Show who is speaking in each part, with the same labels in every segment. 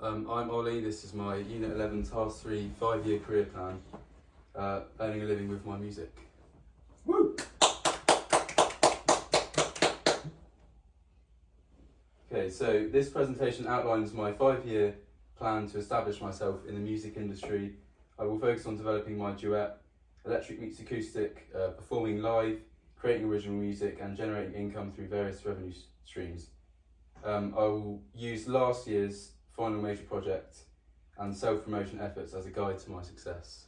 Speaker 1: I'm Ollie. This is my Unit 11 Task 3 5-year career plan, earning a living with my music.
Speaker 2: Woo!
Speaker 1: Okay, so this presentation outlines my 5-year plan to establish myself in the music industry. I will focus on developing my duet, electric meets acoustic, performing live, creating original music and generating income through various revenue streams. I will use last year's final major project and self-promotion efforts as a guide to my success.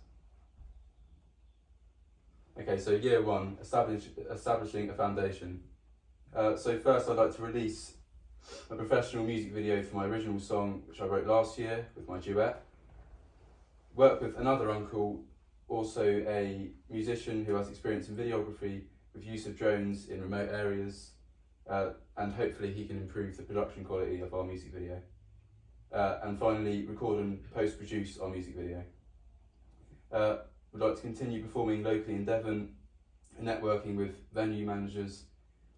Speaker 1: Okay, so year 1, establishing a foundation. So first I'd like to release a professional music video for my original song, which I wrote last year with my duet. Work with another uncle, also a musician who has experience in videography with use of drones in remote areas, and hopefully he can improve the production quality of our music video. And finally, record and post-produce our music video. We'd like to continue performing locally in Devon, networking with venue managers,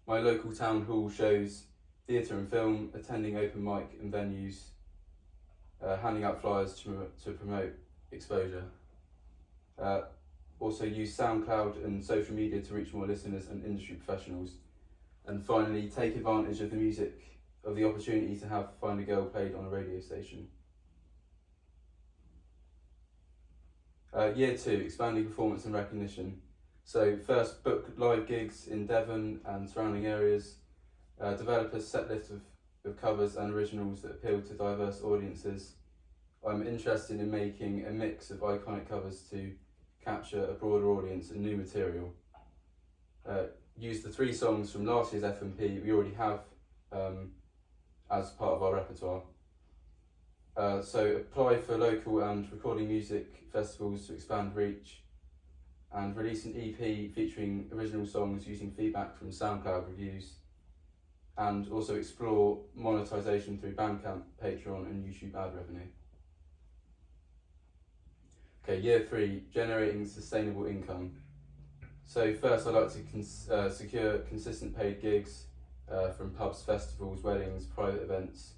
Speaker 1: my local town hall shows, theatre and film, attending open mic and venues, handing out flyers to promote exposure. Also use SoundCloud and social media to reach more listeners and industry professionals. And finally, take advantage of the opportunity to have Find a Girl played on a radio station. Year 2, expanding performance and recognition. So first, book live gigs in Devon and surrounding areas, develop a set list of covers and originals that appeal to diverse audiences. I'm interested in making a mix of iconic covers to capture a broader audience and new material. Use the 3 songs from last year's F&P we already have as part of our repertoire. So apply for local and recording music festivals to expand reach, and release an EP featuring original songs using feedback from SoundCloud reviews, and also explore monetization through Bandcamp, Patreon and YouTube ad revenue. Okay, year 3, generating sustainable income. So first I'd like to secure consistent paid gigs from pubs, festivals, weddings, private events.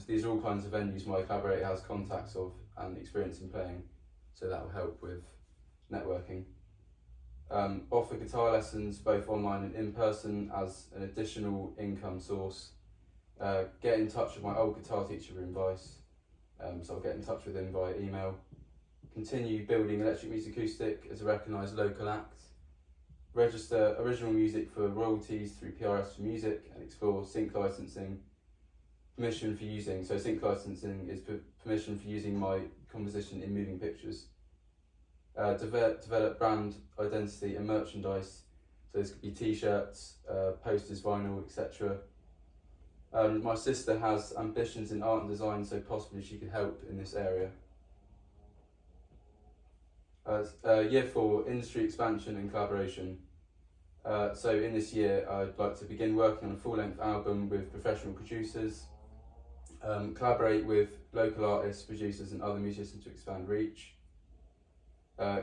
Speaker 1: These are all kinds of venues my collaborator has contacts of and experience in playing, so that will help with networking. Offer guitar lessons both online and in person as an additional income source. Get in touch with my old guitar teacher Room Vice, so I'll get in touch with him via email. Continue building Electric Meets Acoustic as a recognised local act. Register original music for royalties through PRS for Music and explore sync licensing. Permission for using, so sync licensing is permission for using my composition in moving pictures. Develop brand identity and merchandise, so this could be t-shirts, posters, vinyl, etc. My sister has ambitions in art and design, so possibly she could help in this area. Year 4, industry expansion and collaboration. So in this year, I'd like to begin working on a full-length album with professional producers, collaborate with local artists, producers and other musicians to expand reach,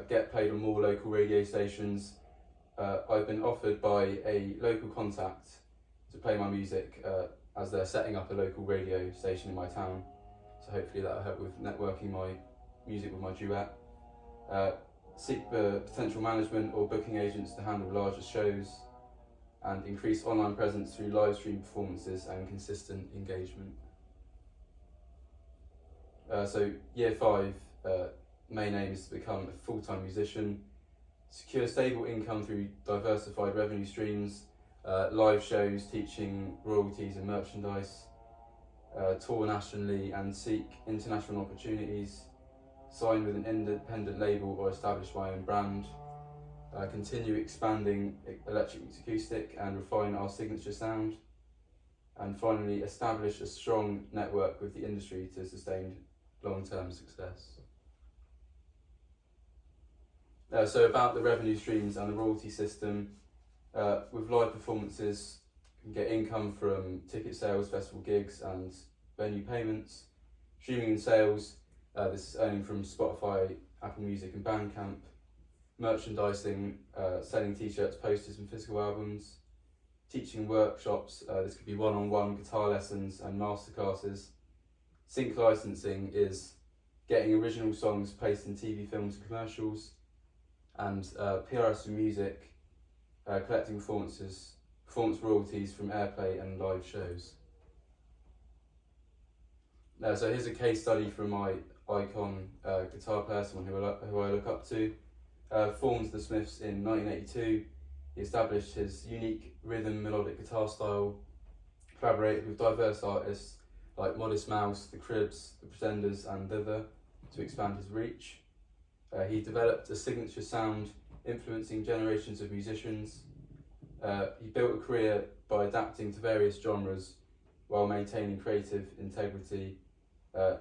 Speaker 1: get played on more local radio stations. I've been offered by a local contact to play my music as they're setting up a local radio station in my town, so hopefully that'll help with networking my music with my duet. Seek potential management or booking agents to handle larger shows, and increase online presence through live stream performances and consistent engagement. So year 5, main aim is to become a full-time musician, secure stable income through diversified revenue streams, live shows, teaching, royalties and merchandise, tour nationally and seek international opportunities, sign with an independent label or establish my own brand, continue expanding Electric Meets Acoustic and refine our signature sound, and finally establish a strong network with the industry to sustain long-term success. So about the revenue streams and the royalty system, with live performances you can get income from ticket sales, festival gigs and venue payments. Streaming and sales, this is earning from Spotify, Apple Music and Bandcamp. Merchandising, selling t-shirts, posters and physical albums. Teaching workshops, this could be one-on-one guitar lessons and masterclasses. sync licensing is getting original songs placed in TV, films, and commercials, and PRS for music, collecting performance royalties from airplay and live shows. So here's a case study from my icon guitar player, someone who I look up to. Formed the Smiths in 1982, he established his unique rhythm melodic guitar style, collaborated with diverse artists like Modest Mouse, The Cribs, The Pretenders and Thither to expand his reach. He developed a signature sound influencing generations of musicians. He built a career by adapting to various genres while maintaining creative integrity.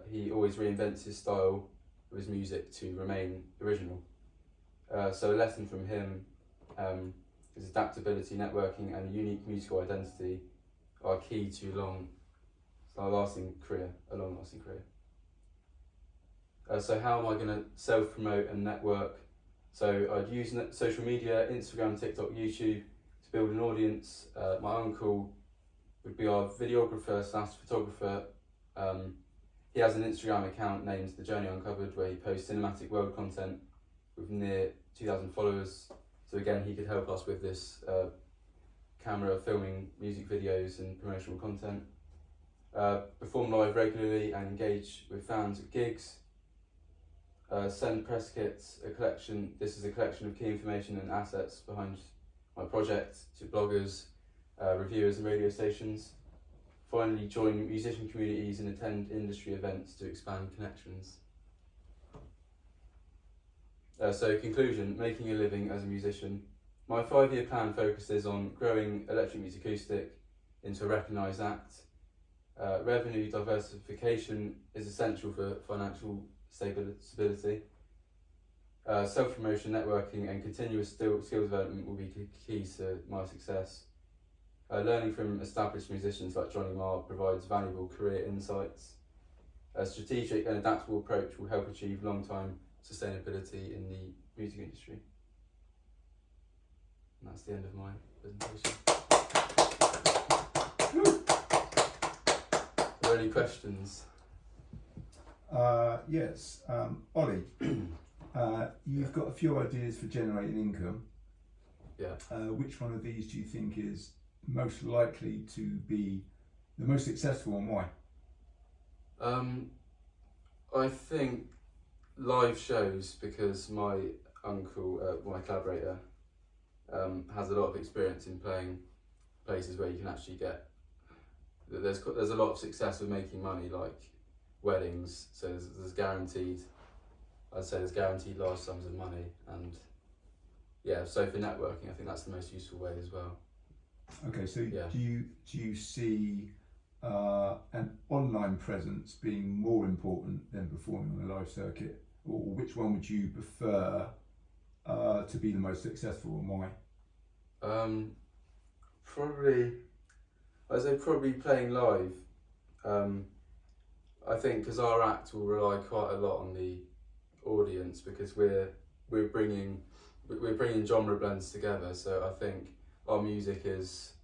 Speaker 1: He always reinvents his style of his music to remain original. So a lesson from him is adaptability, networking and unique musical identity are key to a long-lasting career. So how am I going to self-promote and network? So I'd use social media, Instagram, TikTok, YouTube to build an audience. My uncle would be our videographer / photographer. He has an Instagram account named The Journey Uncovered where he posts cinematic world content with near 2,000 followers. So again, he could help us with this camera, filming music videos and promotional content. Perform live regularly and engage with fans at gigs. Send press kits, this is a collection of key information and assets behind my project to bloggers, reviewers and radio stations. Finally, join musician communities and attend industry events to expand connections. So conclusion, making a living as a musician. My 5-year plan focuses on growing Electric Music Acoustic into a recognised act. Revenue diversification is essential for financial stability. Self-promotion, networking and continuous skills development will be keys to my success. Learning from established musicians like Johnny Marr provides valuable career insights. A strategic and adaptable approach will help achieve long-term sustainability in the music industry. And that's the end of my presentation. Are there any questions?
Speaker 2: Yes. Ollie, you've got a few ideas for generating income.
Speaker 1: Yeah.
Speaker 2: Which one of these do you think is most likely to be the most successful and why?
Speaker 1: I think live shows, because my uncle, my collaborator, has a lot of experience in playing places where you can actually get, there's a lot of success with making money, like weddings, so there's guaranteed large sums of money, and yeah, so for networking I think that's the most useful way as well.
Speaker 2: Okay, so
Speaker 1: yeah.
Speaker 2: do you see an online presence being more important than performing on a live circuit, or which one would you prefer to be the most successful and why? I'd say probably playing live.
Speaker 1: I think because our act will rely quite a lot on the audience, because we're bringing genre blends together. So I think our music is,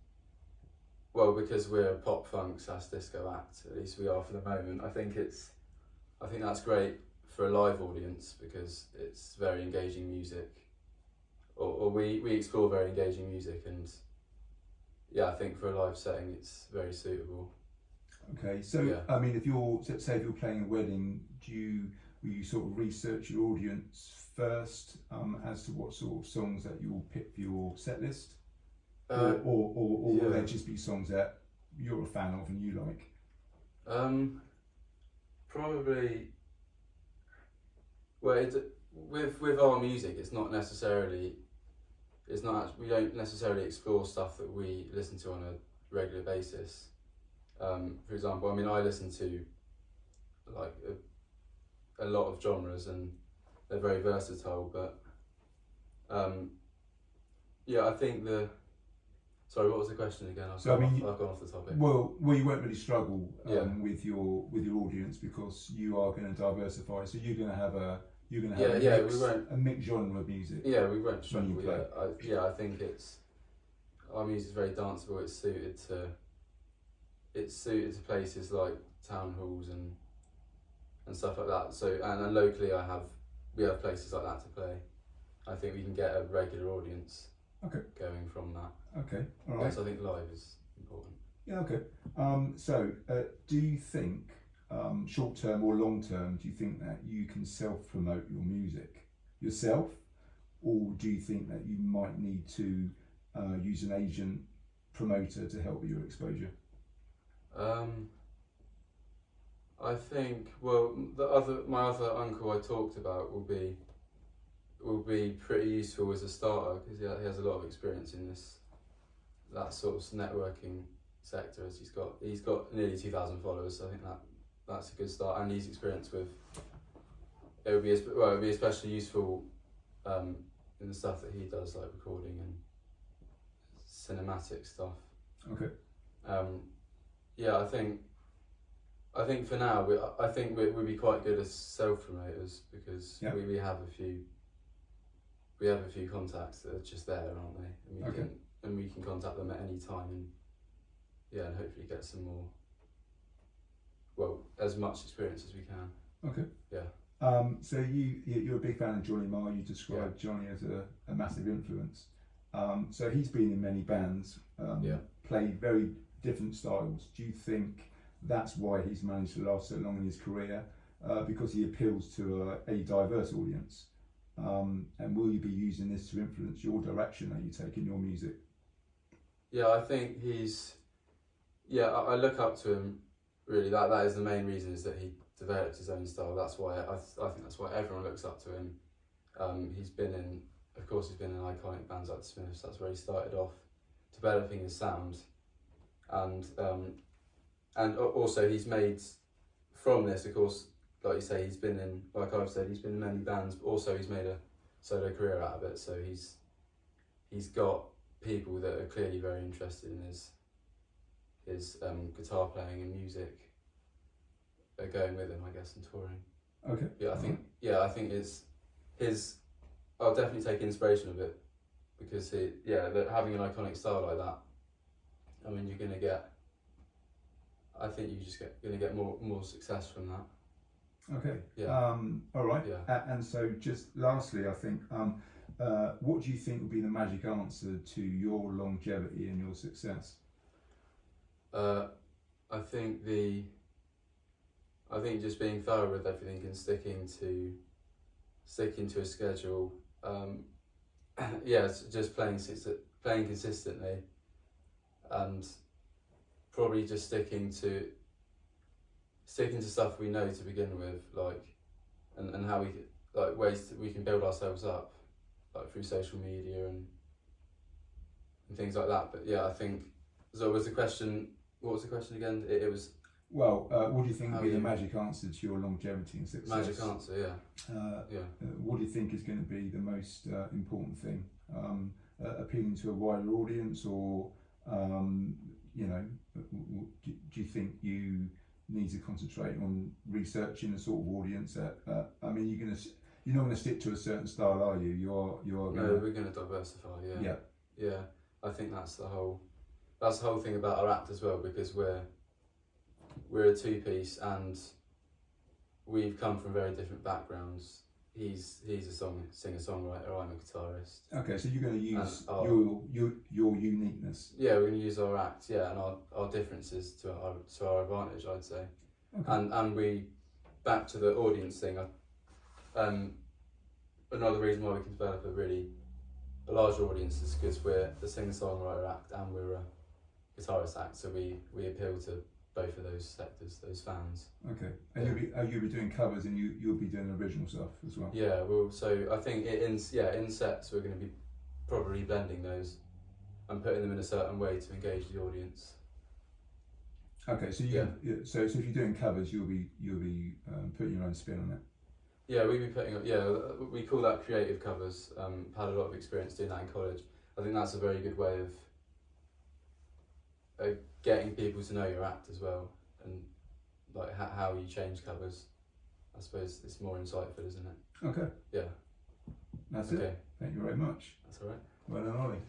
Speaker 1: well, because we're a pop funk / disco act, at least we are for the moment. I think that's great for a live audience because it's very engaging music, or we explore very engaging music, and yeah, I think for a live setting it's very suitable.
Speaker 2: Okay, so
Speaker 1: yeah.
Speaker 2: I mean, if you're playing a wedding, will you sort of research your audience first as to what sort of songs that you'll pick for your set list, or will they just be songs that you're a fan of and you like?
Speaker 1: Probably. Well, with our music, we don't necessarily explore stuff that we listen to on a regular basis. For example, I mean, I listen to like a lot of genres and they're very versatile, but yeah, I think sorry, what was the question again? I've gone off the topic.
Speaker 2: Well, you won't really struggle with your audience because you are going to diversify. So you're going to have a mixed genre of music.
Speaker 1: Yeah, we won't struggle. I think our music is very danceable. It's suited to places like town halls and and stuff like that. So and locally we have places like that to play. I think we can get a regular audience going from that.
Speaker 2: Okay, all right.
Speaker 1: Yes, I think live is important.
Speaker 2: Yeah, okay. So do you think, short term or long term, do you think that you can self-promote your music yourself, or do you think that you might need to use an agent promoter to help with your exposure?
Speaker 1: I think my other uncle I talked about will be pretty useful as a starter, because he has a lot of experience in that sort of networking sector. As he's got nearly 2,000 followers, so I think that's a good start, and he's experienced with. It would be especially useful in the stuff that he does, like recording and cinematic stuff.
Speaker 2: Okay.
Speaker 1: Yeah, I think for now we'd be quite good as self-promoters, because we have a few contacts that are just there, aren't they? And we can contact them at any time, and hopefully get some more, as much experience as we can.
Speaker 2: Okay.
Speaker 1: Yeah.
Speaker 2: So you're a big fan of Johnny Marr. You described Johnny as a massive influence. So he's been in many bands, played very different styles. Do you think that's why he's managed to last so long in his career? Because he appeals to a diverse audience. And will you be using this to influence your direction that you take in your music?
Speaker 1: Yeah, I think I look up to him, really. That is the main reason, is that he developed his own style. That's why I think that's why everyone looks up to him. He's been in iconic bands like the Smiths. That's where he started off, developing his sound, and also he's made from this, of course, like you say, he's been in many bands, but also he's made a solo career out of it. So he's got people that are clearly very interested in his guitar playing and music, going with him, I guess, and touring.
Speaker 2: Okay.
Speaker 1: I think it's I'll definitely take inspiration of it, because having an iconic style like that, I mean, you're gonna get more success from that.
Speaker 2: Okay.
Speaker 1: Yeah.
Speaker 2: All right.
Speaker 1: Yeah.
Speaker 2: And so, just lastly, I think, what do you think would be the magic answer to your longevity and your success?
Speaker 1: I think just being thorough with everything and sticking to a schedule. Just playing consistently, and probably just sticking to stuff we know to begin with, and how ways that we can build ourselves up, like through social media and things like that. But I think, so was the question, what was the question again? It was,
Speaker 2: what do you think would be the magic answer to your longevity and success?
Speaker 1: Magic answer,
Speaker 2: what do you think is going to be the most important thing? Appealing to a wider audience, or do you think you need to concentrate on researching the sort of audience that? I mean, you're not going to stick to a certain style, are you? You are.
Speaker 1: No, we're going to diversify. Yeah. Yeah. I think that's the whole thing about our act as well, because we're a two-piece, and we've come from very different backgrounds. He's a singer-songwriter. I'm a guitarist.
Speaker 2: Okay, so you're going to use your uniqueness.
Speaker 1: Yeah, we're going to use our act. Yeah, and our differences to our advantage, I'd say.
Speaker 2: Okay.
Speaker 1: And we, back to the audience thing. Another reason why we can develop a large audience is because we're a singer-songwriter act and we're a guitarist act. So we appeal to both of those sectors, those fans.
Speaker 2: Okay, and you'll be doing covers, and you'll be doing original stuff as well.
Speaker 1: Yeah, so I think in sets we're going to be probably blending those and putting them in a certain way to engage the audience.
Speaker 2: Okay, so so if you're doing covers, you'll be putting your own spin on it.
Speaker 1: Yeah, we'll be putting up. Yeah, we call that creative covers. Had a lot of experience doing that in college. I think that's a very good way of getting people to know your act as well, and like how you change covers. I suppose it's more insightful, isn't it?
Speaker 2: Okay.
Speaker 1: Yeah.
Speaker 2: That's it. Thank you very much.
Speaker 1: That's all right.
Speaker 2: Well done, Ollie.